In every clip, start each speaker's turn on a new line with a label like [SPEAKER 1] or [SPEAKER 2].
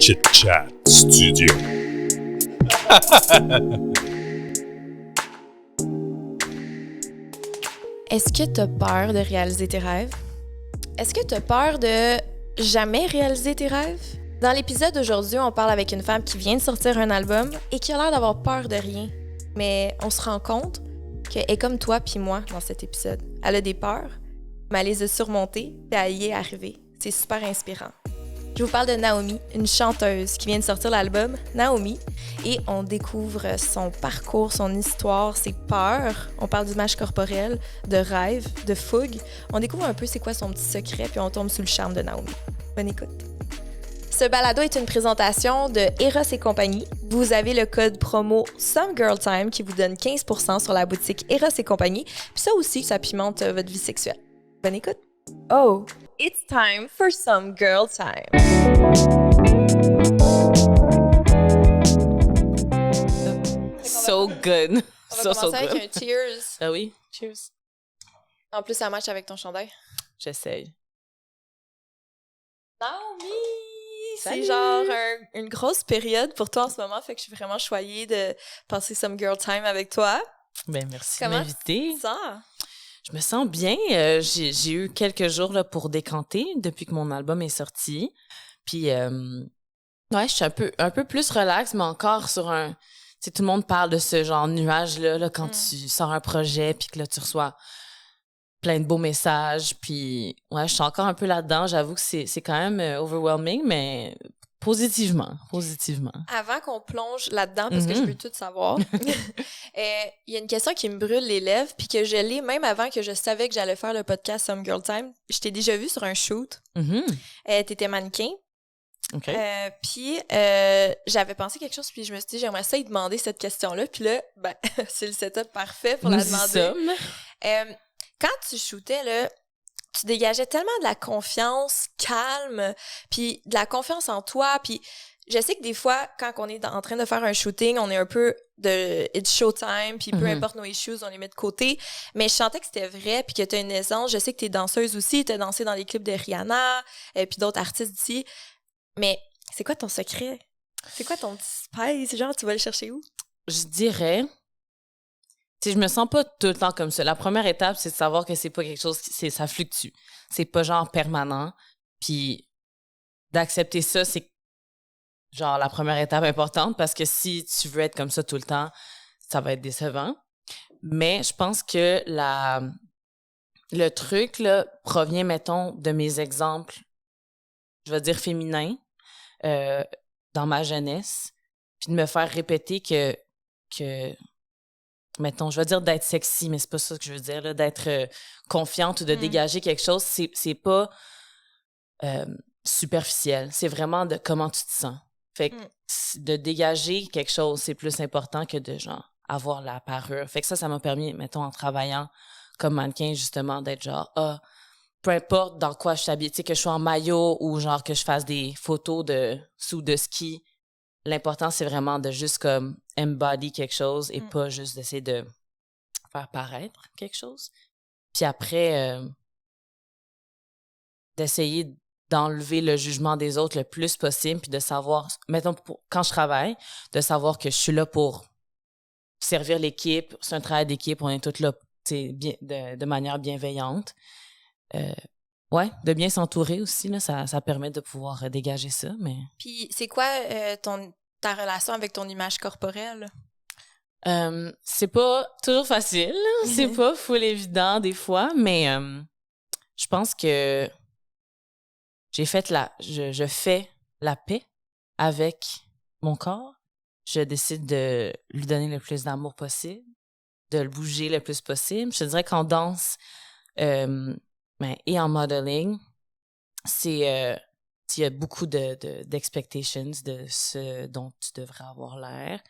[SPEAKER 1] Chit Chat Studio.
[SPEAKER 2] Est-ce que tu as peur de réaliser tes rêves? Est-ce que tu as peur de jamais réaliser tes rêves? Dans l'épisode d'aujourd'hui, on parle avec une femme qui vient de sortir un album et qui a l'air d'avoir peur de rien. Mais on se rend compte qu'elle est comme toi puis moi dans cet épisode. Elle a des peurs, mais elle les a surmontées et elle y est arrivée. C'est super inspirant. Je vous parle de Naomi, une chanteuse qui vient de sortir l'album Naomi et on découvre son parcours, son histoire, ses peurs. On parle d'image corporelle, de rêve, de fougue. On découvre un peu c'est quoi son petit secret puis on tombe sous le charme de Naomi. Bonne écoute. Ce balado est une présentation de Eros et compagnie. Vous avez le code promo SOMEGIRLTIME qui vous donne 15% sur la boutique Eros et compagnie. Puis ça aussi, ça pimente votre vie sexuelle. Bonne écoute. Oh, it's time for some girl time.
[SPEAKER 3] So good.
[SPEAKER 2] On va commencer avec
[SPEAKER 3] good.
[SPEAKER 2] un cheers.
[SPEAKER 3] Ah oui? Cheers.
[SPEAKER 2] En plus, ça match avec ton chandail.
[SPEAKER 3] J'essaye.
[SPEAKER 2] Naomi! C'est
[SPEAKER 3] Salut!
[SPEAKER 2] genre une grosse période pour toi en ce moment, fait que je suis vraiment choyée de passer some girl time avec toi.
[SPEAKER 3] Ben merci
[SPEAKER 2] Comment
[SPEAKER 3] de m'inviter.
[SPEAKER 2] Ça?
[SPEAKER 3] Je me sens bien. J'ai eu quelques jours là, pour décanter depuis que mon album est sorti. Puis, ouais, je suis un peu plus relax, mais encore sur un... Tu sais, tout le monde parle de ce genre de nuage-là là, quand tu sors un projet puis que là, tu reçois plein de beaux messages. Puis, ouais, je suis encore un peu là-dedans. J'avoue que c'est quand même overwhelming, mais positivement.
[SPEAKER 2] Avant qu'on plonge là-dedans, parce que je veux tout savoir, il y a une question qui me brûle les lèvres, puis que je l'ai même avant que je savais que j'allais faire le podcast Some Girl Time. Je t'ai déjà vu sur un shoot. T'étais mannequin.
[SPEAKER 3] OK.
[SPEAKER 2] Puis j'avais pensé quelque chose, puis je me suis dit, j'aimerais ça y demander cette question-là. Puis là, ben, c'est le setup parfait pour la demander.
[SPEAKER 3] Nous y sommes.
[SPEAKER 2] Quand tu shootais, là, tu dégageais tellement de la confiance calme, puis de la confiance en toi, puis je sais que des fois, quand on est en train de faire un shooting, on est un peu de « it's showtime », puis peu importe nos issues, on les met de côté, mais je sentais que c'était vrai, puis que t'as une aisance. Je sais que t'es danseuse aussi, t'as dansé dans les clips de Rihanna, puis d'autres artistes d'ici, mais c'est quoi ton secret? C'est quoi ton petit spice? Genre, tu vas le chercher où?
[SPEAKER 3] Je dirais... Tu sais, je me sens pas tout le temps comme ça. La première étape, c'est de savoir que c'est pas quelque chose ça fluctue. C'est pas genre permanent. Puis d'accepter ça, c'est genre la première étape importante parce que si tu veux être comme ça tout le temps, ça va être décevant. Mais je pense que le truc là provient, mettons, de mes exemples, je vais dire féminins, dans ma jeunesse, puis de me faire répéter que mettons, je vais dire d'être sexy, mais c'est pas ça que je veux dire, là, d'être confiante ou de dégager quelque chose, c'est pas superficiel. C'est vraiment de comment tu te sens. Fait que de dégager quelque chose, c'est plus important que de, genre, avoir la parure. Fait que ça m'a permis, mettons, en travaillant comme mannequin, justement, d'être genre, peu importe dans quoi je suis habillée, tu sais, que je sois en maillot ou genre que je fasse des photos de sous de ski, l'important, c'est vraiment de juste comme embody quelque chose et pas juste d'essayer de faire paraître quelque chose. Puis après, d'essayer d'enlever le jugement des autres le plus possible puis de savoir, mettons, quand je travaille, de savoir que je suis là pour servir l'équipe. C'est un travail d'équipe, on est tous là bien, de manière bienveillante. Ouais, de bien s'entourer aussi, là, ça permet de pouvoir dégager ça, mais...
[SPEAKER 2] Puis c'est quoi ta relation avec ton image corporelle?
[SPEAKER 3] C'est pas toujours facile, c'est pas full évident des fois, mais je pense que je fais la paix avec mon corps. Je décide de lui donner le plus d'amour possible, de le bouger le plus possible. Je te dirais qu'en danse et en modeling, il y a beaucoup d'expectations de ce dont tu devrais avoir l'air.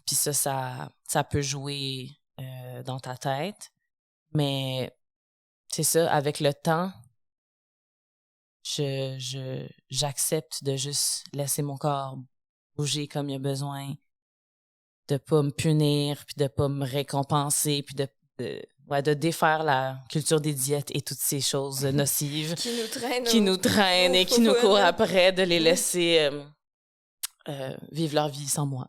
[SPEAKER 3] Puis ça peut jouer dans ta tête. Mais c'est ça, avec le temps, j'accepte de juste laisser mon corps bouger comme il a besoin, de pas me punir, puis de pas me récompenser, puis de défaire la culture des diètes et toutes ces choses nocives
[SPEAKER 2] qui nous traînent
[SPEAKER 3] et qui nous courent après, de les laisser vivre leur vie sans moi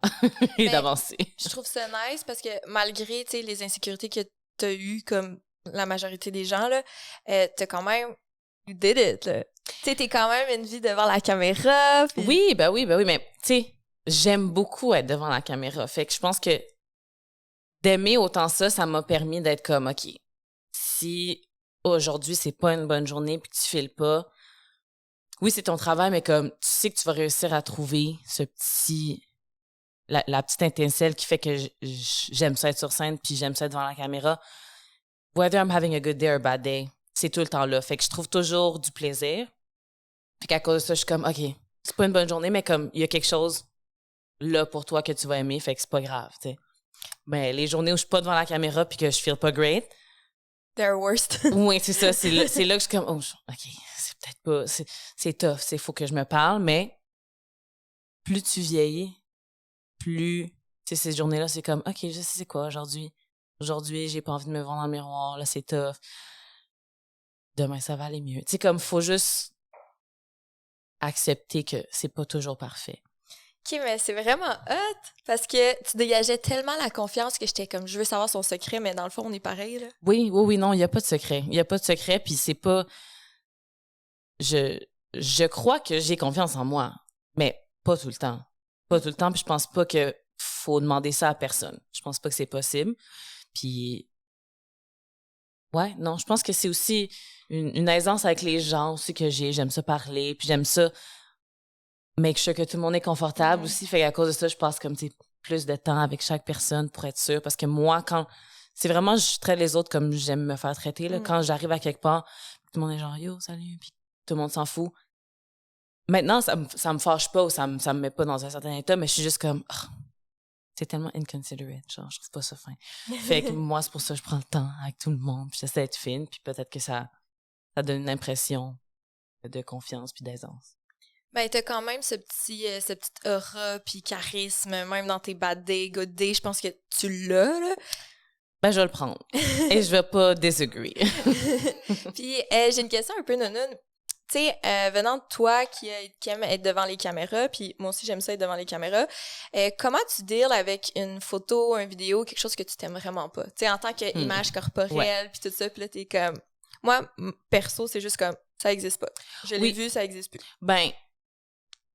[SPEAKER 3] et
[SPEAKER 2] Ben,
[SPEAKER 3] d'avancer.
[SPEAKER 2] Je trouve ça nice parce que malgré, tu sais, les insécurités que t'as eues, comme la majorité des gens, là, t'as quand même... You did it, là. Tu sais, t'es quand même une vie devant la caméra. Puis...
[SPEAKER 3] Oui, mais tu sais, j'aime beaucoup être devant la caméra. Fait que je pense que d'aimer autant ça m'a permis d'être comme, OK, si aujourd'hui, c'est pas une bonne journée puis que tu files pas, oui, c'est ton travail, mais comme tu sais que tu vas réussir à trouver ce petit... La petite étincelle qui fait que j'aime ça être sur scène puis j'aime ça être devant la caméra. Whether I'm having a good day or a bad day, c'est tout le temps là. Fait que je trouve toujours du plaisir. Puis qu'à cause de ça, je suis comme, OK, c'est pas une bonne journée, mais comme il y a quelque chose là pour toi que tu vas aimer, fait que c'est pas grave, tu sais. Ben, les journées où je suis pas devant la caméra puis que je feel pas great.
[SPEAKER 2] They're worst.
[SPEAKER 3] Oui, c'est ça. C'est là que je suis comme, oh, OK, c'est peut-être pas... C'est tough, c'est faut que je me parle, mais plus tu vieillis, plus... Tu sais, ces journées-là, c'est comme, OK, je sais c'est quoi aujourd'hui. Aujourd'hui, j'ai pas envie de me voir dans le miroir, là, c'est tough. Demain, ça va aller mieux. Tu sais, comme, faut juste accepter que c'est pas toujours parfait.
[SPEAKER 2] OK, mais c'est vraiment hot parce que tu dégageais tellement la confiance que j'étais comme, je veux savoir son secret, mais dans le fond, on est pareil, là.
[SPEAKER 3] Oui, non, il y a pas de secret. Il y a pas de secret, puis c'est pas... Je crois que j'ai confiance en moi, mais pas tout le temps. Pas tout le temps, puis je pense pas que faut demander ça à personne. Je pense pas que c'est possible. Puis... Ouais, non, je pense que c'est aussi une aisance avec les gens aussi que j'ai. J'aime ça parler, puis j'aime ça make sure que tout le monde est confortable aussi. Fait qu'à cause de ça, je passe comme, tu sais, plus de temps avec chaque personne pour être sûre. Parce que moi, quand... C'est vraiment, je traite les autres comme j'aime me faire traiter, là. Quand j'arrive à quelque part, tout le monde est genre, yo, salut, puis tout le monde s'en fout. Maintenant, ça me fâche pas ou ça me met pas dans un certain état, mais je suis juste comme... Oh, c'est tellement inconsiderate, genre, je trouve pas ça fin. Fait que moi, c'est pour ça que je prends le temps avec tout le monde, puis j'essaie d'être fine, puis peut-être que ça donne une impression de confiance puis d'aisance.
[SPEAKER 2] Ben, t'as quand même ce petit aura puis charisme, même dans tes bad days, good days, je pense que tu l'as, là.
[SPEAKER 3] Ben, je vais le prendre. Et je vais pas disagree.
[SPEAKER 2] Puis, j'ai une question un peu nounoune. Tu sais, venant de toi qui aime être devant les caméras, puis moi aussi j'aime ça être devant les caméras, comment tu deals avec une photo, une vidéo, quelque chose que tu t'aimes vraiment pas? Tu sais, en tant qu'image corporelle, puis tout ça, puis là t'es comme... Moi, perso, c'est juste comme, ça existe pas. Je l'ai vu, ça existe plus.
[SPEAKER 3] Ben,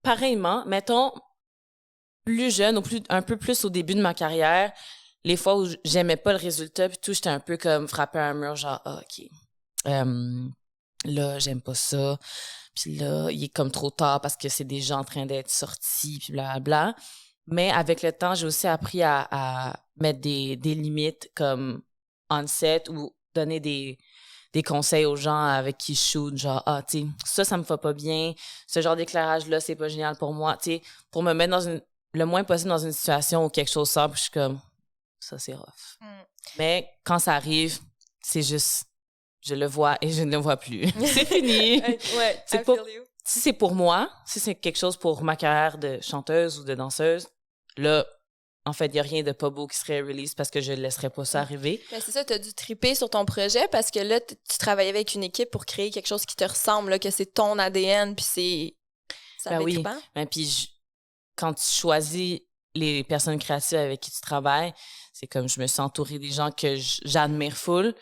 [SPEAKER 3] pareillement, mettons, plus jeune, un peu plus au début de ma carrière, les fois où j'aimais pas le résultat, puis tout, j'étais un peu comme frappé à un mur, genre, OK, là, j'aime pas ça. Puis là, il est comme trop tard parce que c'est déjà en train d'être sorti, puis blablabla. Mais avec le temps, j'ai aussi appris à mettre des limites comme on set ou donner des conseils aux gens avec qui je shoot, genre, ah, tu sais, ça me va pas bien. Ce genre d'éclairage-là, c'est pas génial pour moi. Tu sais, pour me mettre le moins possible dans une situation où quelque chose sort, puis je suis comme, ça, c'est rough. Mais quand ça arrive, c'est juste... Je le vois et je ne le vois plus. C'est fini.
[SPEAKER 2] Ouais,
[SPEAKER 3] c'est pas, si c'est pour moi, si c'est quelque chose pour ma carrière de chanteuse ou de danseuse, là, en fait, il n'y a rien de pas beau qui serait release parce que je ne laisserais pas ça arriver.
[SPEAKER 2] Ben c'est ça, tu as dû triper sur ton projet parce que là, tu travaillais avec une équipe pour créer quelque chose qui te ressemble, là, que c'est ton ADN, puis c'est... Ça va être trippant.
[SPEAKER 3] Ben, puis quand tu choisis les personnes créatives avec qui tu travailles, c'est comme je me suis entourée des gens que j'admire full.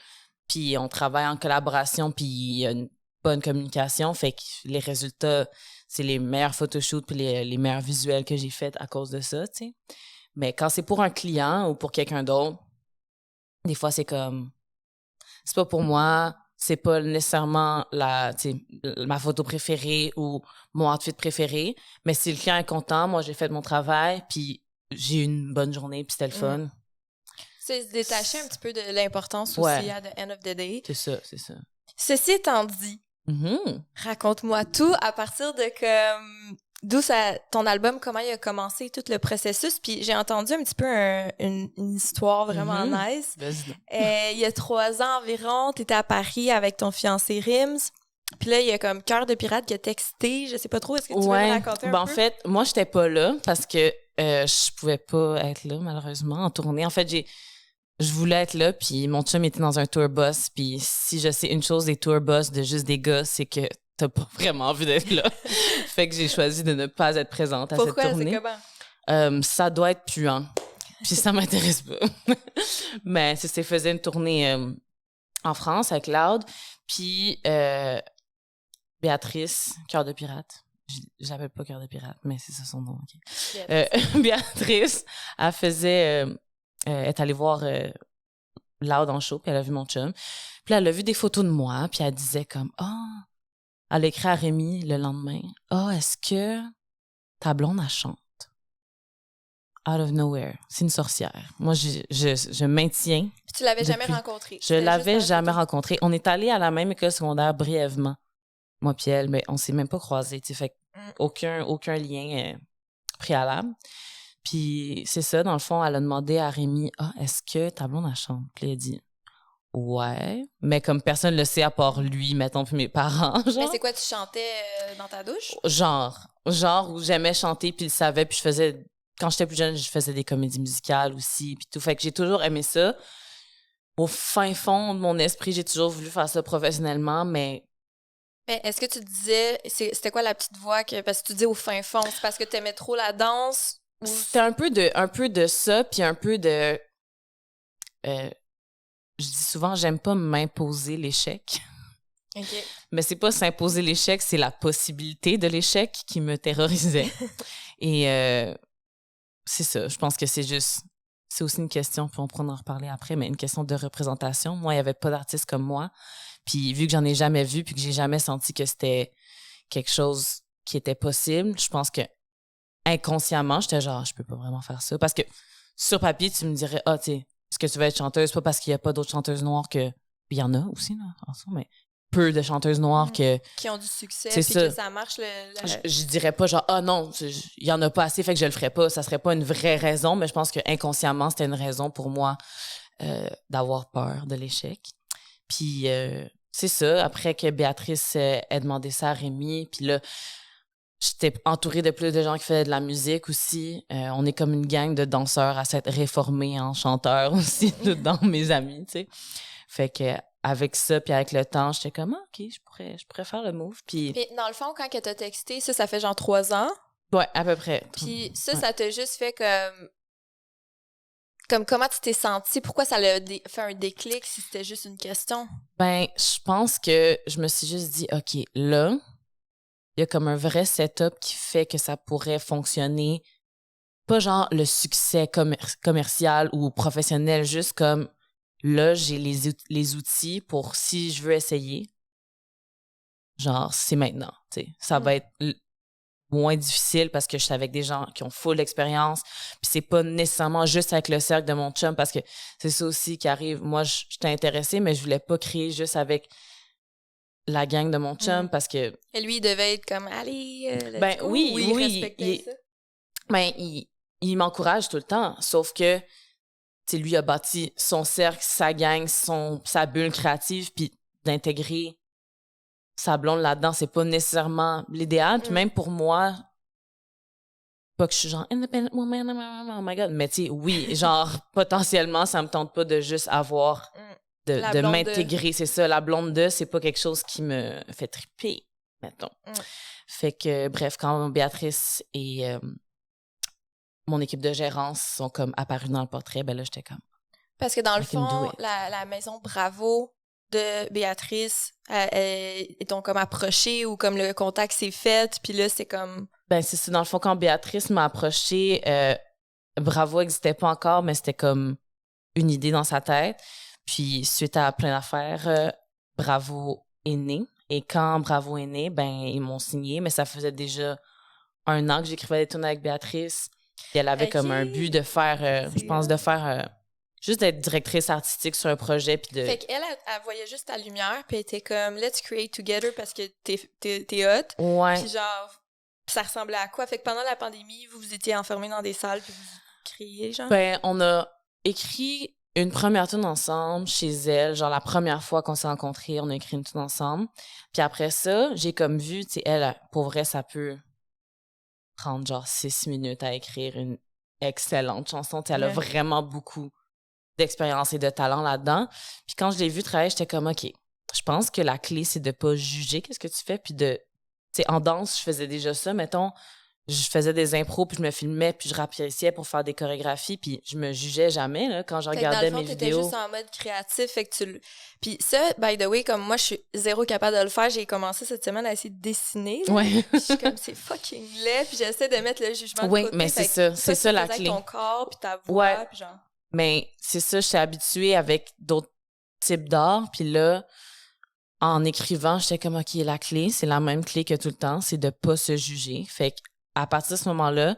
[SPEAKER 3] Puis on travaille en collaboration, puis il y a une bonne communication. Fait que les résultats, c'est les meilleurs photoshoots puis les meilleurs visuels que j'ai faits à cause de ça, tu sais. Mais quand c'est pour un client ou pour quelqu'un d'autre, des fois, c'est comme... C'est pas pour moi, c'est pas nécessairement ma photo préférée ou mon outfit préféré. Mais si le client est content, moi, j'ai fait mon travail, puis j'ai eu une bonne journée, puis c'était le fun.
[SPEAKER 2] C'est se détacher un petit peu de l'importance aussi à the end of the day.
[SPEAKER 3] C'est ça.
[SPEAKER 2] Ceci étant dit, raconte-moi tout à partir de d'où ton album, comment il a commencé, tout le processus. Puis j'ai entendu un petit peu une histoire vraiment nice. Il y a 3 ans environ, t'étais à Paris avec ton fiancé Rims. Puis là, il y a comme Cœur de pirate qui a texté. Je sais pas trop, est-ce que tu veux me raconter un peu?
[SPEAKER 3] En fait, moi, j'étais pas là parce que je pouvais pas être là, malheureusement, en tournée. En fait, je voulais être là, puis mon chum était dans un tour bus. Puis si je sais une chose des tour bus de juste des gars, c'est que t'as pas vraiment envie d'être là. Fait que j'ai choisi de ne pas être présente à cette tournée.
[SPEAKER 2] Pourquoi? C'est comment?
[SPEAKER 3] Ça doit être puant. Puis ça m'intéresse pas. Mais c'est faisait une tournée en France avec Loud. Puis Béatrice, Cœur de pirate. Je l'appelle pas Cœur de pirate, mais c'est ça son nom. Okay. Béatrice, elle faisait... est allée voir Loud en show, puis elle a vu mon chum. Puis là, elle a vu des photos de moi, puis elle disait comme « Ah! » Elle a écrit à Rémi le lendemain. « Ah, est-ce que ta blonde, elle chante? » Out of nowhere. C'est une sorcière. Moi, je maintiens.
[SPEAKER 2] Puis tu l'avais jamais rencontrée?
[SPEAKER 3] Je l'avais jamais rencontrée. On est allés à la même école secondaire brièvement, moi puis elle, mais on s'est même pas croisés. Fait aucun lien préalable. Puis c'est ça, dans le fond, elle a demandé à Rémi, « Ah, est-ce que ta blonde, elle chante? » Puis il a dit, « Ouais. » Mais comme personne le sait à part lui, mettons, puis mes parents, genre.
[SPEAKER 2] Mais c'est quoi, tu chantais dans ta douche?
[SPEAKER 3] Genre où j'aimais chanter, puis il le savait, puis je faisais... Quand j'étais plus jeune, je faisais des comédies musicales aussi, puis tout. Fait que j'ai toujours aimé ça. Au fin fond de mon esprit, j'ai toujours voulu faire ça professionnellement, mais...
[SPEAKER 2] Mais est-ce que tu disais... C'était quoi la petite voix que... Parce que tu dis au fin fond, c'est parce que t'aimais trop la danse?
[SPEAKER 3] C'était un peu de ça, puis un peu de... je dis souvent, j'aime pas m'imposer l'échec.
[SPEAKER 2] OK.
[SPEAKER 3] Mais c'est pas s'imposer l'échec, c'est la possibilité de l'échec qui me terrorisait. Et c'est ça, je pense que c'est aussi une question, puis on pourra en reparler après, mais une question de représentation. Moi, il y avait pas d'artiste comme moi. Puis vu que j'en ai jamais vu, puis que j'ai jamais senti que c'était quelque chose qui était possible, je pense que inconsciemment, j'étais genre, je peux pas vraiment faire ça. Parce que sur papier, tu me dirais, ah, tu sais, est-ce que tu veux être chanteuse? Pas parce qu'il y a pas d'autres chanteuses noires que... Il y en a aussi, là, en soi, mais peu de chanteuses noires qui
[SPEAKER 2] ont du succès,
[SPEAKER 3] puis
[SPEAKER 2] que ça marche.
[SPEAKER 3] Je dirais pas genre, ah non, il y en a pas assez, fait que je le ferais pas. Ça serait pas une vraie raison, mais je pense que inconsciemment, c'était une raison pour moi d'avoir peur de l'échec. Puis c'est ça, après que Béatrice ait demandé ça à Rémi, puis là, j'étais entourée de plus de gens qui faisaient de la musique aussi. On est comme une gang de danseurs à s'être réformés en chanteurs aussi, dans mes amis, tu sais. Fait que avec ça, puis avec le temps, j'étais comme, ah, OK, je pourrais faire le move. Puis
[SPEAKER 2] dans le fond, quand elle t'a texté, ça fait genre 3 ans.
[SPEAKER 3] Ouais, à peu près.
[SPEAKER 2] Puis ça t'a juste fait comme comment tu t'es sentie? Pourquoi ça l'a fait un déclic si c'était juste une question?
[SPEAKER 3] Ben, je pense que je me suis juste dit, OK, là, il y a comme un vrai setup qui fait que ça pourrait fonctionner. Pas genre le succès commercial ou professionnel, juste comme là, j'ai les outils pour si je veux essayer. Genre, c'est maintenant, tu sais. Ça va être moins difficile parce que je suis avec des gens qui ont full expérience. Puis c'est pas nécessairement juste avec le cercle de mon chum parce que c'est ça aussi qui arrive. Moi, j'étais intéressée, mais je voulais pas créer juste avec la gang de mon chum parce que...
[SPEAKER 2] Et lui, il devait être comme, allez,
[SPEAKER 3] ben oui,
[SPEAKER 2] il respectait ça.
[SPEAKER 3] Ben, il m'encourage tout le temps, sauf que, tu sais, lui a bâti son cercle, sa gang, sa bulle créative, puis d'intégrer sa blonde là-dedans, c'est pas nécessairement l'idéal. Puis même pour moi, pas que je suis genre independent woman, oh my god, mais tu sais, oui, genre potentiellement, ça me tente pas de juste avoir de m'intégrer, c'est ça. La blonde de, c'est pas quelque chose qui me fait triper, mettons. Fait que, bref, quand Béatrice et mon équipe de gérance sont comme apparus dans le portrait, ben là, j'étais comme...
[SPEAKER 2] Parce que dans le fond, la maison Bravo de Béatrice, ils t'ont comme approché ou comme le contact s'est fait, puis là, c'est comme...
[SPEAKER 3] Ben, c'est ça. Dans le fond, quand Béatrice m'a approché, Bravo n'existait pas encore, mais c'était comme une idée dans sa tête. Puis, suite à plein d'affaires, Bravo est né. Et quand Bravo est né, ben, ils m'ont signé, mais ça faisait déjà 1 an que j'écrivais des tunes avec Béatrice. Puis elle avait comme un but de faire, je pense, juste d'être directrice artistique sur un projet. Puis de...
[SPEAKER 2] Fait qu'elle, elle voyait juste ta lumière, puis elle était comme, let's create together parce que t'es hot.
[SPEAKER 3] Ouais.
[SPEAKER 2] Puis genre, ça ressemblait à quoi? Fait que pendant la pandémie, vous étiez enfermés dans des salles, puis vous criez, genre?
[SPEAKER 3] Ben, on a écrit une première tune ensemble chez elle. Genre, la première fois qu'on s'est rencontrés, on a écrit une tune ensemble. Puis après ça, j'ai comme vu, tu sais, elle, pour vrai, ça peut prendre genre 6 minutes à écrire une excellente chanson. Tu sais, elle a vraiment beaucoup d'expérience et de talent là-dedans. Puis quand je l'ai vue travailler, j'étais comme, OK, je pense que la clé, c'est de pas juger qu'est-ce que tu fais, puis de... Tu sais, en danse, je faisais déjà ça, mettons, je faisais des impros, puis je me filmais, puis je rapetissais pour faire des chorégraphies, puis je me jugeais jamais, là, quand je regardais mes vidéos.
[SPEAKER 2] T'étais juste en mode créatif, fait que Puis ça, by the way, comme moi, je suis zéro capable de le faire, j'ai commencé cette semaine à essayer de dessiner, là.
[SPEAKER 3] Ouais.
[SPEAKER 2] Puis je suis comme, c'est fucking laid, puis j'essaie de mettre le jugement de côté.
[SPEAKER 3] Oui, mais c'est ça la clé.
[SPEAKER 2] Avec ton corps, puis ta voix,
[SPEAKER 3] ouais.
[SPEAKER 2] puis genre...
[SPEAKER 3] Mais c'est ça, je suis habituée avec d'autres types d'art, puis là, en écrivant, j'étais comme, OK, la clé, c'est la même clé que tout le temps, c'est de pas se juger. Fait qu'à partir de ce moment-là,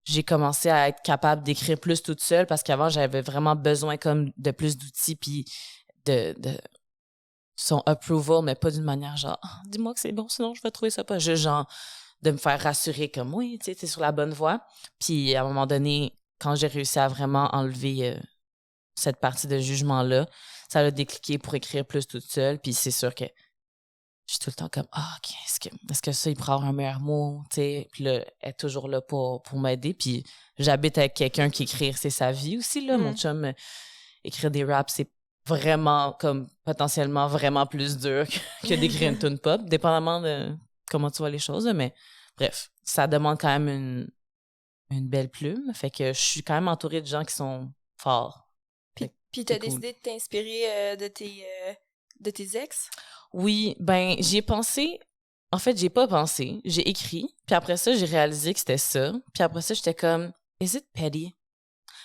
[SPEAKER 3] j'ai commencé à être capable d'écrire plus toute seule parce qu'avant, j'avais vraiment besoin comme de plus d'outils puis de son approval, mais pas d'une manière genre, ah, dis-moi que c'est bon, sinon je vais trouver ça pas. Juste genre, de me faire rassurer comme, oui, tu sais, t'es sur la bonne voie. Puis à un moment donné, quand j'ai réussi à vraiment enlever cette partie de jugement-là, ça l'a décliqué pour écrire plus toute seule. Puis c'est sûr que je suis tout le temps comme, OK, est-ce que ça, il pourrait avoir un meilleur mot, tu sais? Puis là, elle est toujours là pour m'aider. Puis j'habite avec quelqu'un qui écrit, c'est sa vie aussi, là. Mon chum, écrire des raps, c'est vraiment, comme, potentiellement vraiment plus dur que d'écrire une tune pop, dépendamment de comment tu vois les choses, mais bref, ça demande quand même une belle plume. Fait que je suis quand même entourée de gens qui sont forts.
[SPEAKER 2] Puis t'as décidé de t'inspirer de tes ex?
[SPEAKER 3] Oui, ben j'y ai pensé. En fait, j'ai pas pensé. J'ai écrit. Puis après ça, j'ai réalisé que c'était ça. Puis après ça, j'étais comme, is it petty?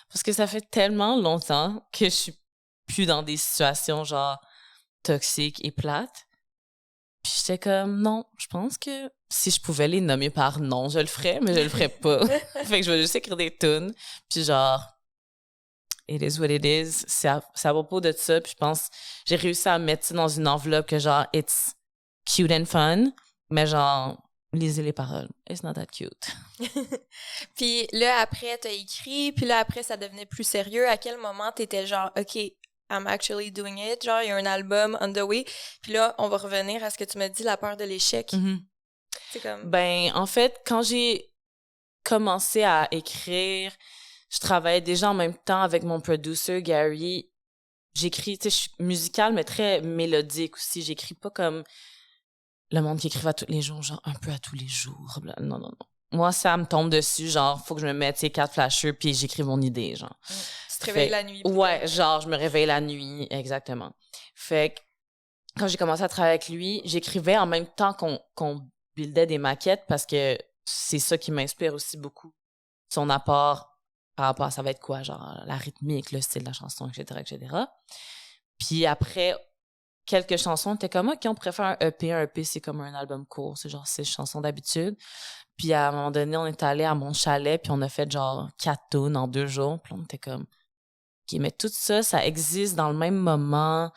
[SPEAKER 3] Parce que ça fait tellement longtemps que je suis plus dans des situations genre toxiques et plates. Puis j'étais comme, non, je pense que si je pouvais les nommer par nom, je le ferais, mais je le ferais pas. Fait que je vais juste écrire des tunes. Puis genre, it is what it is. C'est à propos de ça. Puis je pense, j'ai réussi à mettre ça dans une enveloppe que genre, it's cute and fun, mais genre, lisez les paroles. It's not that cute.
[SPEAKER 2] Puis là, après, t'as écrit, puis là, après, ça devenait plus sérieux. À quel moment t'étais genre, OK, I'm actually doing it. Genre, il y a un album on the way. Puis là, on va revenir à ce que tu m'as dit, la peur de l'échec. C'est comme...
[SPEAKER 3] Ben, en fait, quand j'ai commencé à écrire, je travaillais déjà en même temps avec mon producer, Gary. J'écris, tu sais, je suis musicale, mais très mélodique aussi. J'écris pas comme le monde qui écrivait à tous les jours, genre un peu à tous les jours. Non, non, non. Moi, ça me tombe dessus, genre, faut que je me mette, tu sais, 4 flashers, puis j'écris mon idée, genre.
[SPEAKER 2] Tu te réveilles la nuit.
[SPEAKER 3] Ouais, genre, je me réveille la nuit, exactement. Fait que, quand j'ai commencé à travailler avec lui, j'écrivais en même temps qu'on buildait des maquettes parce que c'est ça qui m'inspire aussi beaucoup. Son apport par rapport à ça va être quoi, genre la rythmique, le style de la chanson, etc., etc. Puis après quelques chansons, t'es comme, OK, on pourrait faire un EP. Un EP, c'est comme un album court, c'est genre 6 chansons d'habitude. Puis à un moment donné, on est allé à mon chalet, puis on a fait genre 4 tunes en 2 jours. Puis on était comme, OK, mais tout ça, ça existe dans le même moment.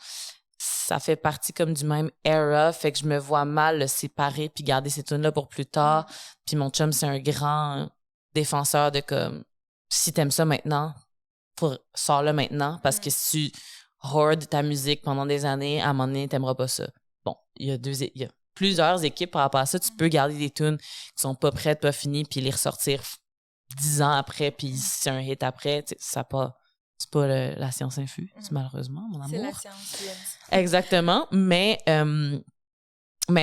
[SPEAKER 3] Ça fait partie comme du même era, fait que je me vois mal le séparer puis garder ces tunes-là pour plus tard. Puis mon chum, c'est un grand défenseur de comme, si t'aimes ça maintenant, sors-le maintenant, parce que si tu hoardes ta musique pendant des années, à un moment donné, t'aimeras pas ça. Bon, il y a plusieurs équipes par rapport à ça. Tu peux garder des tunes qui sont pas prêtes, pas finies, puis les ressortir 10 ans après, puis si c'est un hit après, ça pas... C'est pas la science infuse, malheureusement, mon amour.
[SPEAKER 2] C'est la science, yes.
[SPEAKER 3] Exactement, mais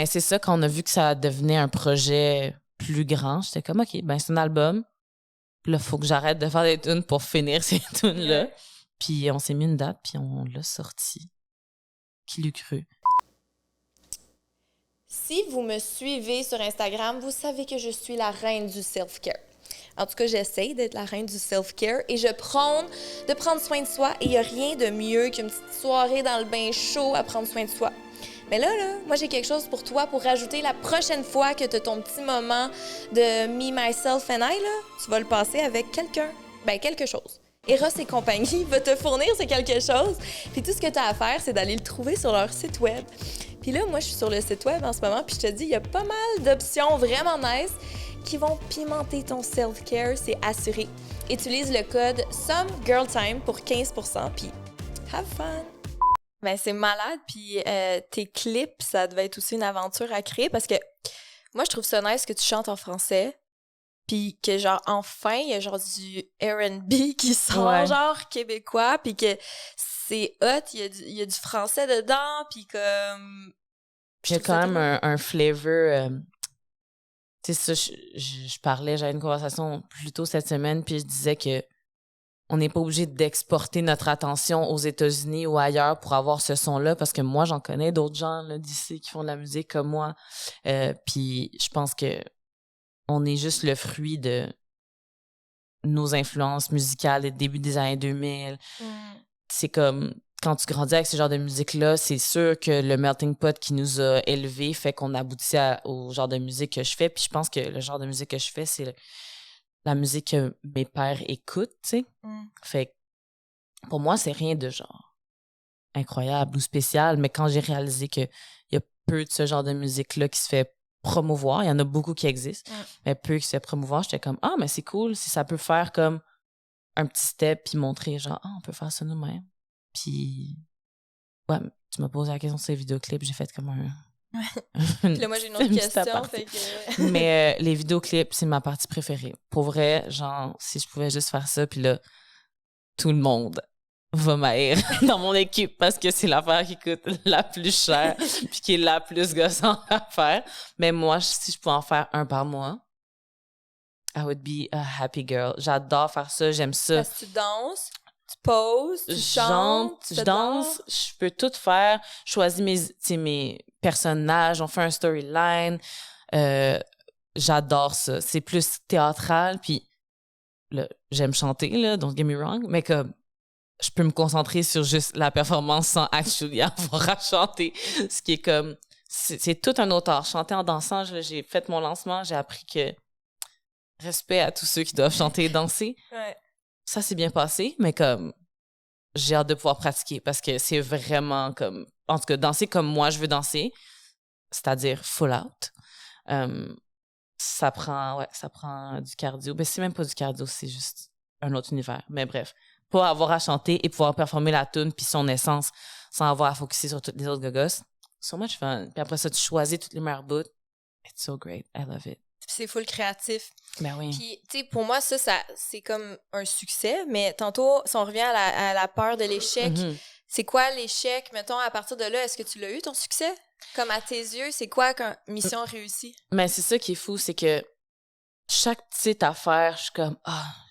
[SPEAKER 3] c'est ça, quand on a vu que ça devenait un projet plus grand, j'étais comme, OK, ben c'est un album. Là, faut que j'arrête de faire des tunes pour finir ces tunes-là.
[SPEAKER 2] Ouais.
[SPEAKER 3] Puis on s'est mis une date, puis on l'a sorti. Qui l'eût cru?
[SPEAKER 2] Si vous me suivez sur Instagram, vous savez que je suis la reine du self-care. En tout cas, j'essaie d'être la reine du self-care et je prône de prendre soin de soi et il n'y a rien de mieux qu'une petite soirée dans le bain chaud à prendre soin de soi. Mais là, moi, j'ai quelque chose pour toi pour rajouter la prochaine fois que tu as ton petit moment de me, myself and I, là, tu vas le passer avec quelqu'un. Ben, quelque chose. Eros et compagnie va te fournir ce quelque chose. Puis tout ce que tu as à faire, c'est d'aller le trouver sur leur site web. Puis là, moi, je suis sur le site web en ce moment, puis je te dis, il y a pas mal d'options vraiment nice qui vont pimenter ton self-care, c'est assuré. Utilise le code SOMEGIRLTIME pour 15%, puis have fun! Ben, c'est malade, puis tes clips, ça devait être aussi une aventure à créer, parce que moi, je trouve ça nice que tu chantes en français, puis que genre enfin il y a genre du R&B qui sort
[SPEAKER 3] Ouais.
[SPEAKER 2] genre québécois, puis que c'est hot, il y a du français dedans, puis comme
[SPEAKER 3] Puis il y a quand même un flavor. Tu sais, ça, je parlais, j'avais une conversation plus tôt cette semaine, puis je disais que on n'est pas obligé d'exporter notre attention aux États-Unis ou ailleurs pour avoir ce son-là, parce que moi, j'en connais d'autres gens là, d'ici qui font de la musique comme moi. Puis je pense que on est juste le fruit de nos influences musicales des débuts des années 2000. C'est comme, quand tu grandis avec ce genre de musique-là, c'est sûr que le melting pot qui nous a élevés fait qu'on aboutit au genre de musique que je fais. Puis je pense que le genre de musique que je fais, c'est la musique que mes pères écoutent, tu sais. Fait que pour moi, c'est rien de genre incroyable ou spécial, mais quand j'ai réalisé qu'il y a peu de ce genre de musique-là qui se fait promouvoir, il y en a beaucoup qui existent, mais peu qui se fait promouvoir, j'étais comme, ah, mais c'est cool si ça peut faire comme un petit step puis montrer genre, ah, on peut faire ça nous-mêmes. Puis, ouais, tu m'as posé la question sur les vidéoclips, j'ai fait comme un...
[SPEAKER 2] Puis là, moi, j'ai une autre question, fait que...
[SPEAKER 3] Mais les vidéoclips, c'est ma partie préférée. Pour vrai, genre, si je pouvais juste faire ça, puis là, tout le monde va m'haïr dans mon équipe parce que c'est l'affaire qui coûte la plus cher puis qui est la plus gossante à faire. Mais moi, si je pouvais en faire un par mois, I would be a happy girl. J'adore faire ça, j'aime ça.
[SPEAKER 2] Parce que tu danses, tu poses, tu chantes, tu
[SPEAKER 3] je danse, je peux tout faire. Je choisis mes personnages, on fait un storyline. J'adore ça. C'est plus théâtral, puis là, j'aime chanter, là, don't get me wrong, mais comme je peux me concentrer sur juste la performance sans actually avoir à chanter. Ce qui est comme... C'est tout un autre art. Chanter en dansant, j'ai fait mon lancement, j'ai appris que respect à tous ceux qui doivent chanter et danser.
[SPEAKER 2] Ouais.
[SPEAKER 3] Ça s'est bien passé, mais comme j'ai hâte de pouvoir pratiquer parce que c'est vraiment comme... En tout cas, danser comme moi je veux danser, c'est-à-dire full out. Ça prend du cardio. Ben, c'est même pas du cardio, c'est juste un autre univers. Mais bref, pas avoir à chanter et pouvoir performer la tune puis son essence sans avoir à focuser sur toutes les autres gogos. So much fun. Puis après ça, tu choisis toutes les meilleures bouts. It's so great. I love it.
[SPEAKER 2] C'est full créatif.
[SPEAKER 3] Ben oui.
[SPEAKER 2] Puis, tu sais, pour moi, ça, c'est comme un succès. Mais tantôt, si on revient à la peur de l'échec, c'est quoi l'échec? Mettons, à partir de là, est-ce que tu l'as eu, ton succès? Comme à tes yeux, c'est quoi qu'une mission réussie?
[SPEAKER 3] Mais c'est ça qui est fou, c'est que chaque petite affaire, je suis comme,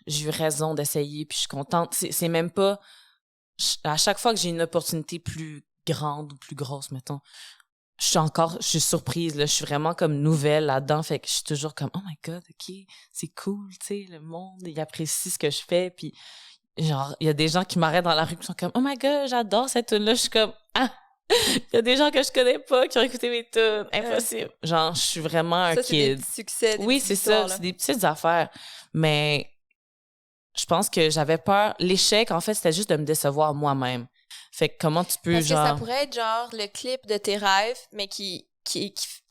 [SPEAKER 3] j'ai eu raison d'essayer, puis je suis contente. C'est même pas... À chaque fois que j'ai une opportunité plus grande ou plus grosse, mettons, je suis surprise, là. Je suis vraiment comme nouvelle là-dedans, fait que je suis toujours comme, oh my God, OK, c'est cool, tu sais, le monde, il apprécie ce que je fais, puis genre, il y a des gens qui m'arrêtent dans la rue qui sont comme, oh my God, j'adore cette tune-là. Je suis comme, il y a des gens que je connais pas qui ont écouté mes tunes. Impossible. Genre, je suis vraiment un
[SPEAKER 2] ça,
[SPEAKER 3] kid.
[SPEAKER 2] c'est des petits succès.
[SPEAKER 3] Oui, c'est ça. C'est des petites affaires. Mais je pense que j'avais peur. L'échec, en fait, c'était juste de me décevoir moi-même. Fait que comment tu peux,
[SPEAKER 2] Parce
[SPEAKER 3] genre...
[SPEAKER 2] que ça pourrait être genre le clip de tes rêves, mais qui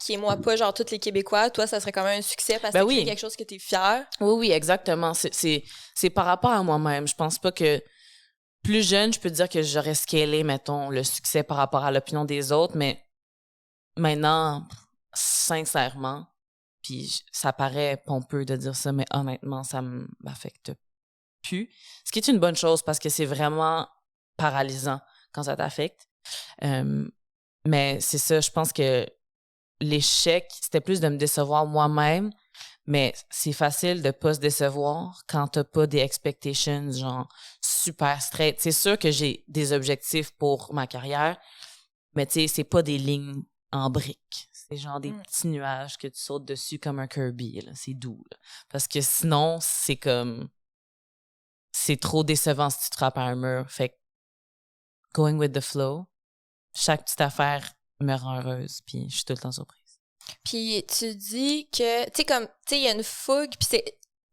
[SPEAKER 2] émoit pas genre tous les Québécois. Toi, ça serait quand même un succès parce que
[SPEAKER 3] Ben
[SPEAKER 2] c'est
[SPEAKER 3] oui.
[SPEAKER 2] quelque chose que t'es fier.
[SPEAKER 3] Oui, exactement. C'est par rapport à moi-même. Je pense pas que... Plus jeune, je peux dire que j'aurais scalé, mettons, le succès par rapport à l'opinion des autres, mais maintenant, sincèrement, puis ça paraît pompeux de dire ça, mais honnêtement, ça m'affecte plus. Ce qui est une bonne chose parce que c'est vraiment paralysant quand ça t'affecte. Mais c'est ça, je pense que l'échec, c'était plus de me décevoir moi-même, mais c'est facile de pas se décevoir quand t'as pas des expectations, genre, super straight. C'est sûr que j'ai des objectifs pour ma carrière, mais tu sais, c'est pas des lignes en briques. C'est genre des petits nuages que tu sautes dessus comme un Kirby, là. C'est doux, là. Parce que sinon, c'est comme... C'est trop décevant si tu te frappes à un mur. Fait que, going with the flow, chaque petite affaire me rend heureuse, puis je suis tout le temps surprise.
[SPEAKER 2] Puis tu dis que, tu sais, comme, tu sais, il y a une fougue, puis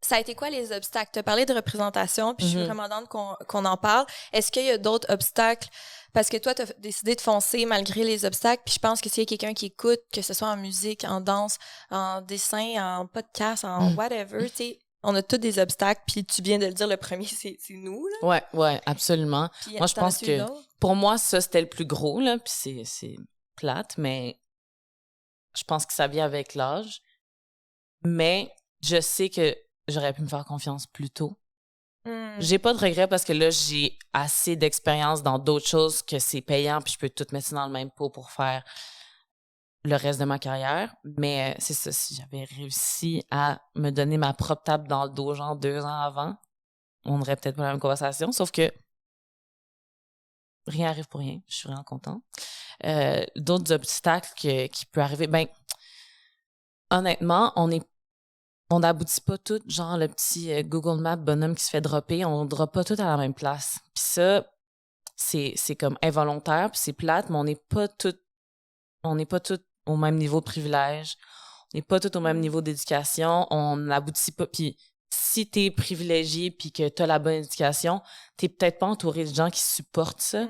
[SPEAKER 2] ça a été quoi les obstacles? Tu as parlé de représentation, puis je suis vraiment contente qu'on en parle. Est-ce qu'il y a d'autres obstacles? Parce que toi, tu as décidé de foncer malgré les obstacles, puis je pense que s'il y a quelqu'un qui écoute, que ce soit en musique, en danse, en dessin, en podcast, en whatever, tu sais, on a tous des obstacles, puis tu viens de le dire, le premier, c'est nous, là.
[SPEAKER 3] Ouais, absolument.
[SPEAKER 2] Puis,
[SPEAKER 3] moi, je pense que pour moi, ça, c'était le plus gros, là, puis c'est plate, mais je pense que ça vient avec l'âge. Mais je sais que j'aurais pu me faire confiance plus tôt.
[SPEAKER 2] Mm.
[SPEAKER 3] J'ai pas de regrets parce que là, j'ai assez d'expérience dans d'autres choses que c'est payant, puis je peux tout mettre ça dans le même pot pour faire le reste de ma carrière. Mais c'est ça, si j'avais réussi à me donner ma propre tape dans le dos, genre 2 ans avant, on n'aurait peut-être pas la même conversation, sauf que rien arrive pour rien. Je suis vraiment contente. D'autres obstacles qui peuvent arriver, ben honnêtement, on n'aboutit pas tout, genre le petit Google Maps bonhomme qui se fait dropper, on ne drop pas tout à la même place. Puis ça, c'est comme involontaire, puis c'est plate, mais on n'est pas tout au même niveau de privilège, on n'est pas tout au même niveau d'éducation, on n'aboutit pas. Puis si t'es privilégié puis que t'as la bonne éducation, t'es peut-être pas entouré de gens qui supportent ça.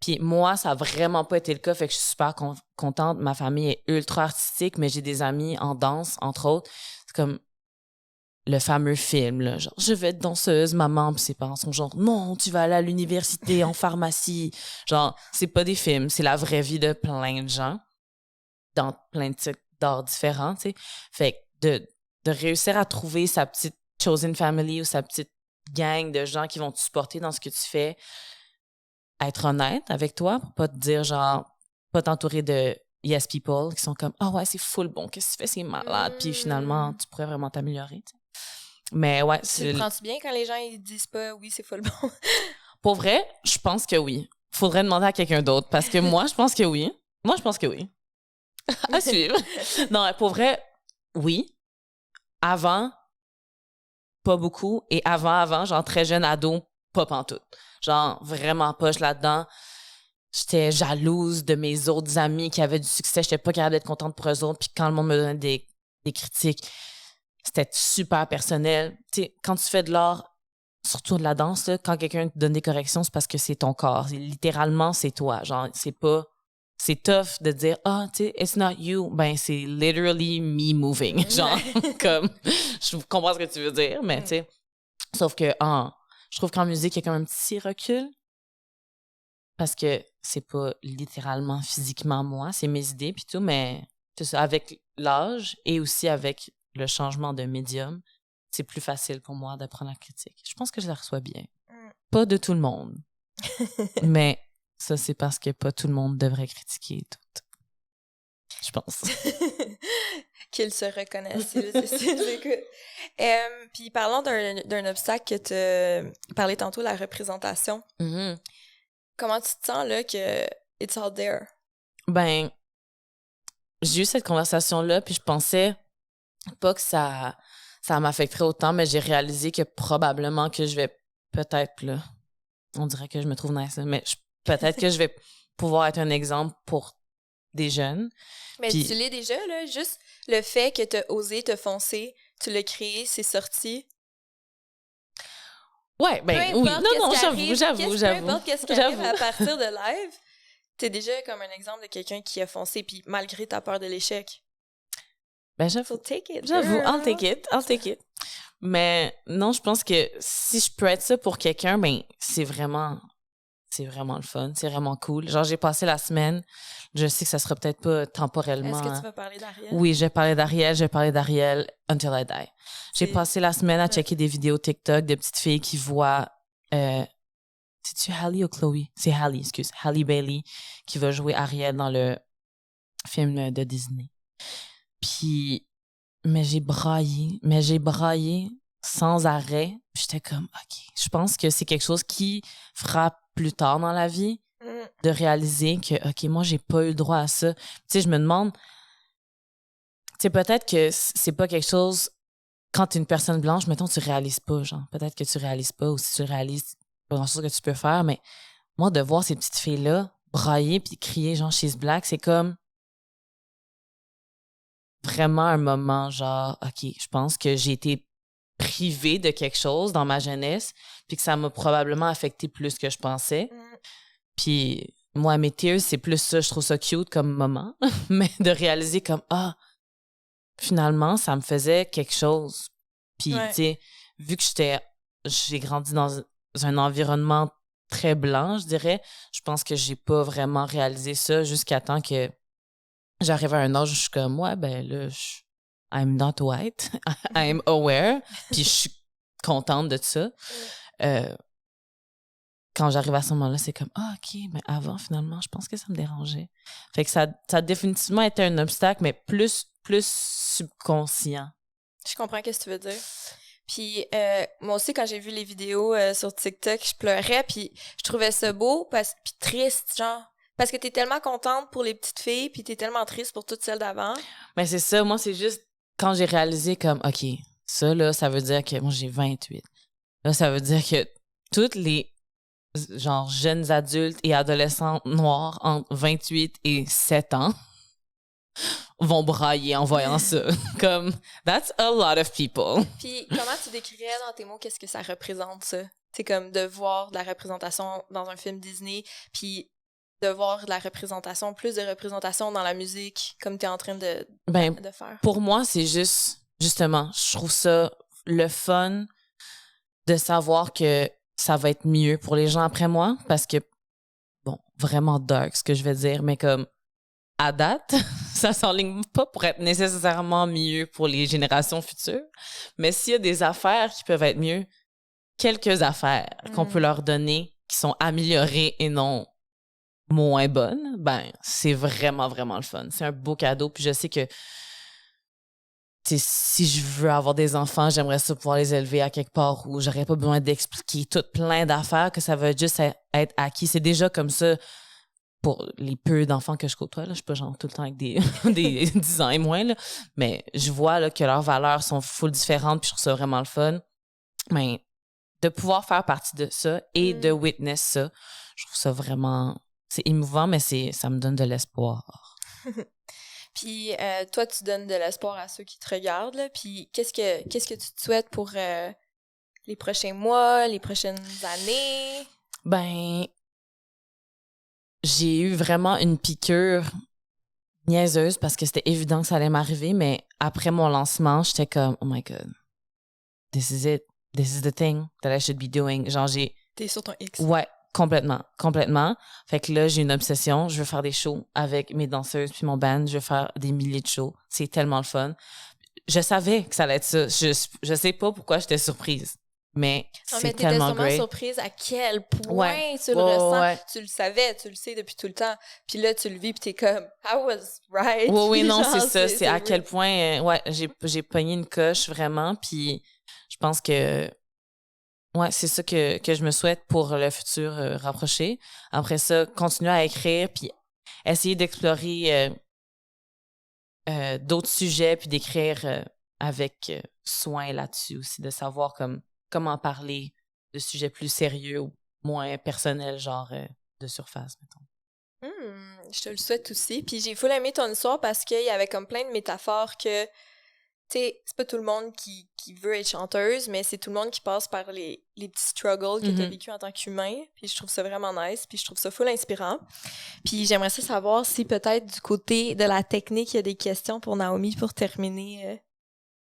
[SPEAKER 3] Puis moi, ça a vraiment pas été le cas, fait que je suis super contente. Ma famille est ultra artistique, mais j'ai des amis en danse, entre autres. C'est comme le fameux film, là, genre « Je vais être danseuse, maman », puis ses parents sont genre « Non, tu vas aller à l'université, en pharmacie ». Genre, c'est pas des films, c'est la vraie vie de plein de gens, dans plein de types d'arts différents, tu sais. Fait que de réussir à trouver sa petite chosen family ou sa petite gang de gens qui vont te supporter dans ce que tu fais, être honnête avec toi, pour pas te dire genre, pas t'entourer de yes people qui sont comme « Ah ouais, c'est full bon, qu'est-ce que tu fais, c'est malade », puis finalement, tu pourrais vraiment t'améliorer, tu sais. Mais ouais,
[SPEAKER 2] Tu le prends-tu bien quand les gens ils disent pas oui, c'est full bon?
[SPEAKER 3] Pour vrai, je pense que oui. Faudrait demander à quelqu'un d'autre parce que moi, je pense que oui. Moi, je pense que oui. À suivre. Non, pour vrai, oui. Avant, pas beaucoup. Et avant, genre très jeune ado, pas pantoute. Genre vraiment poche là-dedans. J'étais jalouse de mes autres amis qui avaient du succès. J'étais pas capable d'être contente pour eux autres. Puis quand le monde me donnait des critiques, c'était super personnel. Tu sais, quand tu fais de l'art, surtout de la danse, là, quand quelqu'un te donne des corrections, c'est parce que c'est ton corps. Littéralement, c'est toi. Genre, c'est pas... C'est tough de dire « Ah, tu sais, it's not you ». Ben, c'est literally me moving. Genre, comme... Je comprends ce que tu veux dire, mais tu sais... Sauf que, je trouve qu'en musique, il y a quand même un petit recul. Parce que c'est pas littéralement, physiquement moi, c'est mes idées puis tout, mais c'est ça, avec l'âge et aussi avec le changement de médium, c'est plus facile pour moi d'apprendre la critique. Je pense que je la reçois bien. Pas de tout le monde. Mais ça, c'est parce que pas tout le monde devrait critiquer tout. Je pense.
[SPEAKER 2] Qu'ils se reconnaissent. Puis parlons d'un obstacle que tu as parlé tantôt, la représentation.
[SPEAKER 3] Mm-hmm.
[SPEAKER 2] Comment tu te sens là que it's all there?
[SPEAKER 3] Ben, j'ai eu cette conversation-là, puis je pensais pas que ça m'affecterait autant, mais j'ai réalisé que probablement que je vais peut-être, là, on dirait que je me trouve nice, mais peut-être que je vais pouvoir être un exemple pour des jeunes.
[SPEAKER 2] Mais
[SPEAKER 3] puis,
[SPEAKER 2] tu l'es déjà, là, juste le fait que tu as osé te foncer, tu l'as créé, c'est sorti.
[SPEAKER 3] Ouais, ben oui. Non, j'avoue.
[SPEAKER 2] Peu importe qu'est-ce qui arrive à partir de live, t'es déjà comme un exemple de quelqu'un qui a foncé, puis malgré ta peur de l'échec.
[SPEAKER 3] Ben j'avoue.
[SPEAKER 2] So take it,
[SPEAKER 3] j'avoue,
[SPEAKER 2] girl.
[SPEAKER 3] I'll take it. Mais non, je pense que si je peux être ça pour quelqu'un, ben c'est vraiment le fun, c'est vraiment cool. Genre, j'ai passé la semaine, je sais que ça sera peut-être pas temporellement.
[SPEAKER 2] Est-ce que tu vas parler d'Ariel?
[SPEAKER 3] Oui, je vais parler d'Ariel until I die. J'ai passé la semaine à checker des vidéos TikTok de petites filles qui voient... c'est-tu Halle ou Chloe? C'est Halle, excuse. Halle Bailey qui va jouer Ariel dans le film de Disney. Puis, mais j'ai braillé sans arrêt. Puis j'étais comme, OK, je pense que c'est quelque chose qui fera plus tard dans la vie de réaliser que, OK, moi, j'ai pas eu le droit à ça. Tu sais, je me demande, tu sais, peut-être que c'est pas quelque chose, quand t'es une personne blanche, mettons, tu réalises pas, genre, peut-être que tu réalises pas, ou si tu réalises, pas grand-chose que tu peux faire, mais moi, de voir ces petites filles-là brailler puis crier, genre, she's black, c'est comme vraiment un moment, genre, OK, je pense que j'ai été privée de quelque chose dans ma jeunesse, puis que ça m'a probablement affecté plus que je pensais. Puis moi, mes tears, c'est plus ça, je trouve ça cute comme moment, mais de réaliser comme, finalement, ça me faisait quelque chose. Puis, tu sais, vu que j'ai grandi dans un environnement très blanc, je dirais, je pense que j'ai pas vraiment réalisé ça jusqu'à temps que j'arrive à un âge où je suis comme, ouais, ben là, I'm not white. I'm aware. Puis je suis contente de ça. Quand j'arrive à ce moment-là, c'est comme, OK, mais avant, finalement, je pense que ça me dérangeait. Fait que ça a définitivement été un obstacle, mais plus subconscient.
[SPEAKER 2] Je comprends ce que tu veux dire. Puis moi aussi, quand j'ai vu les vidéos sur TikTok, je pleurais, puis je trouvais ça beau, puis triste, genre. Parce que t'es tellement contente pour les petites filles, puis t'es tellement triste pour toutes celles d'avant.
[SPEAKER 3] Mais c'est ça, moi, c'est juste quand j'ai réalisé comme, OK, ça, là, ça veut dire que moi, j'ai 28. Là, ça veut dire que toutes les genre jeunes adultes et adolescents noirs entre 28 et 7 ans vont brailler en voyant ça. Comme, that's a lot of people.
[SPEAKER 2] Puis, comment tu décrirais dans tes mots qu'est-ce que ça représente, ça? C'est comme de voir de la représentation dans un film Disney, puis de voir de la représentation, plus de représentation dans la musique, comme t'es en train de faire.
[SPEAKER 3] Pour moi, c'est justement, je trouve ça le fun de savoir que ça va être mieux pour les gens après moi, parce que, bon, vraiment dark ce que je vais dire, mais comme, à date, ça s'enligne pas pour être nécessairement mieux pour les générations futures, mais s'il y a des affaires qui peuvent être mieux, quelques affaires qu'on peut leur donner qui sont améliorées et non moins bonnes, ben, c'est vraiment, vraiment le fun. C'est un beau cadeau, puis je sais que si je veux avoir des enfants, j'aimerais ça pouvoir les élever à quelque part où j'aurais pas besoin d'expliquer tout plein d'affaires, que ça va juste être acquis. C'est déjà comme ça pour les peu d'enfants que je côtoie. Là. Je suis pas genre tout le temps avec des 10 ans et moins, là. Mais je vois là, que leurs valeurs sont full différentes, puis je trouve ça vraiment le fun. Mais de pouvoir faire partie de ça et de witness ça, je trouve ça vraiment... C'est émouvant, mais ça me donne de l'espoir.
[SPEAKER 2] Puis toi, tu donnes de l'espoir à ceux qui te regardent, là. Puis qu'est-ce que tu te souhaites pour les prochains mois, les prochaines années?
[SPEAKER 3] Ben, j'ai eu vraiment une piqûre niaiseuse parce que c'était évident que ça allait m'arriver, mais après mon lancement, j'étais comme, oh my God, this is it. This is the thing that I should be doing. Genre,
[SPEAKER 2] T'es sur ton X.
[SPEAKER 3] Ouais, complètement. Fait que là, j'ai une obsession. Je veux faire des shows avec mes danseuses puis mon band. Je veux faire des milliers de shows. C'est tellement le fun. Je savais que ça allait être ça. Je sais pas pourquoi j'étais surprise. Mais c'est tellement great.
[SPEAKER 2] T'étais surprise à quel point tu le ressens. Ouais. Tu le savais, tu le sais depuis tout le temps. Puis là, tu le vis puis t'es comme, I was right.
[SPEAKER 3] Oui, non, c'est ça. C'est à quel point, j'ai pogné une coche vraiment. Puis je pense que ouais, c'est ça que je me souhaite pour le futur rapproché. Après ça, continuer à écrire puis essayer d'explorer d'autres sujets puis d'écrire avec soin là-dessus aussi, de savoir comment parler de sujets plus sérieux ou moins personnels, genre de surface, mettons.
[SPEAKER 2] Je te le souhaite aussi. Puis j'ai full aimé ton histoire parce qu'il y avait comme plein de métaphores que, tu sais, c'est pas tout le monde qui veut être chanteuse, mais c'est tout le monde qui passe par les petits struggles que tu as vécu en tant qu'humain. Puis je trouve ça vraiment nice. Puis je trouve ça full inspirant. Puis j'aimerais ça savoir si peut-être du côté de la technique, il y a des questions pour Naomi pour terminer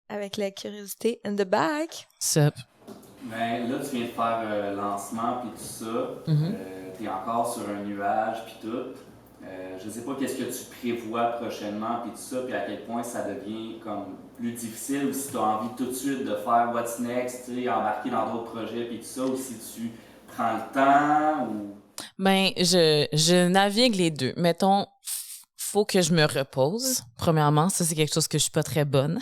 [SPEAKER 2] avec la curiosité in the back.
[SPEAKER 3] Sup.
[SPEAKER 4] Ben là, tu viens de faire lancement puis tout ça. T'es encore sur un nuage puis tout. Je sais pas qu'est-ce que tu prévois prochainement puis tout ça, puis à quel point ça devient comme plus difficile, ou si tu as envie tout de suite de faire what's next, tu sais, embarquer dans d'autres projets puis tout ça, ou si tu prends le temps ou...
[SPEAKER 3] Ben, je navigue les deux. Mettons, faut que je me repose. Premièrement, ça c'est quelque chose que je suis pas très bonne.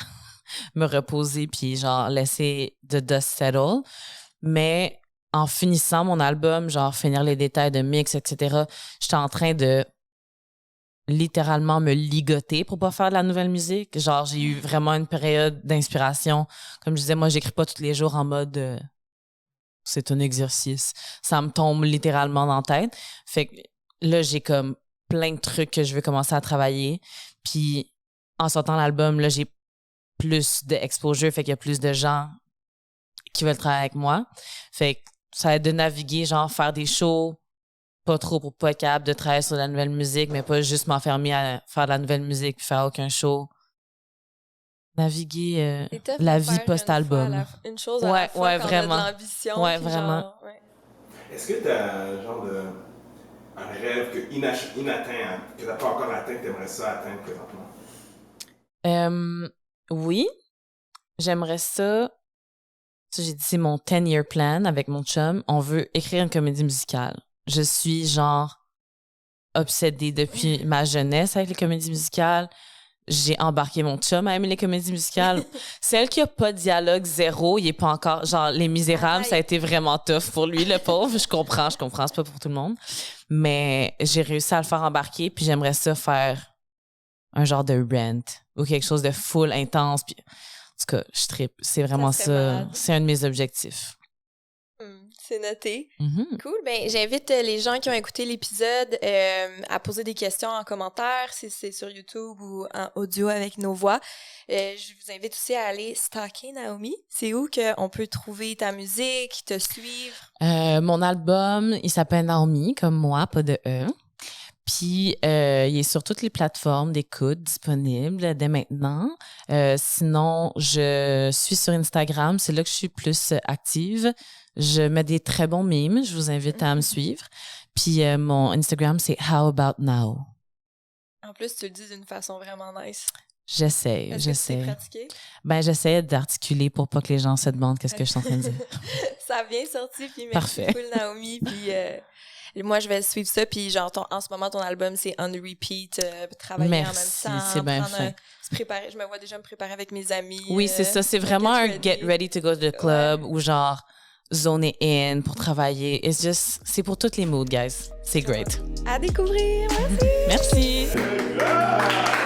[SPEAKER 3] Me reposer puis genre laisser the dust settle. Mais en finissant mon album, genre finir les détails de mix, etc., j'étais en train de littéralement me ligoter pour pas faire de la nouvelle musique. Genre, j'ai eu vraiment une période d'inspiration. Comme je disais, moi, j'écris pas tous les jours en mode c'est un exercice. Ça me tombe littéralement dans la tête. Fait que là, j'ai comme plein de trucs que je veux commencer à travailler. Puis, en sortant l'album, là, j'ai plus d'exposure. Fait qu'il y a plus de gens qui veulent travailler avec moi. Fait que ça va être de naviguer, genre, faire des shows, pas trop pour pas être capable de travailler sur de la nouvelle musique, mais pas juste m'enfermer à faire de la nouvelle musique puis faire aucun show. Naviguer la vie post-album.
[SPEAKER 2] Une chose à la fois quand
[SPEAKER 3] vraiment.
[SPEAKER 2] on a de l'ambition.
[SPEAKER 3] Ouais, vraiment.
[SPEAKER 2] Genre, ouais.
[SPEAKER 5] Est-ce que t'as genre un rêve inatteint, que t'as pas encore atteint, que t'aimerais ça atteindre présentement?
[SPEAKER 3] Oui, j'aimerais ça. Ça, j'ai dit, c'est mon 10-year plan avec mon chum. On veut écrire une comédie musicale. Je suis genre obsédée depuis ma jeunesse avec les comédies musicales. J'ai embarqué mon chum à aimer les comédies musicales. Celle qui a pas de dialogue, zéro, il est pas encore... Genre, Les Misérables, ça a été vraiment tough pour lui, le pauvre. Je comprends, c'est pas pour tout le monde. Mais j'ai réussi à le faire embarquer, puis j'aimerais ça faire un genre de Rent ou quelque chose de full intense. Puis, en tout cas, je trippe. C'est vraiment ça. C'est un de mes objectifs.
[SPEAKER 2] C'est noté.
[SPEAKER 3] Mm-hmm.
[SPEAKER 2] Cool. Ben, j'invite les gens qui ont écouté l'épisode à poser des questions en commentaire, si c'est sur YouTube ou en audio avec nos voix. Je vous invite aussi à aller stalker Naomi. C'est où qu'on peut trouver ta musique, te suivre?
[SPEAKER 3] Mon album, il s'appelle Naomi, comme moi, pas de E. Puis, il est sur toutes les plateformes d'écoute disponibles dès maintenant. Sinon, je suis sur Instagram. C'est là que je suis plus active. Je mets des très bons memes. Je vous invite à me suivre. Puis, mon Instagram, c'est How About Now.
[SPEAKER 2] En plus, tu le dis d'une façon vraiment nice.
[SPEAKER 3] J'essaie.
[SPEAKER 2] Que tu t'es pratiqué?
[SPEAKER 3] Ben, j'essaie d'articuler pour pas que les gens se demandent qu'est-ce que je suis en train de dire.
[SPEAKER 2] Ça a bien sorti. Puis merci
[SPEAKER 3] Parfait.
[SPEAKER 2] beaucoup, Naomi. Puis... moi, je vais suivre ça, puis genre, en ce moment, ton album, c'est on repeat, travailler
[SPEAKER 3] Merci,
[SPEAKER 2] en même temps.
[SPEAKER 3] c'est bien fin.
[SPEAKER 2] Se préparer, je me vois déjà me préparer avec mes amis.
[SPEAKER 3] Oui, c'est ça. C'est vraiment un get ready to go to the club ou genre zoner in pour travailler. C'est pour toutes les moods, guys. C'est great.
[SPEAKER 2] À découvrir. Merci.
[SPEAKER 3] Merci.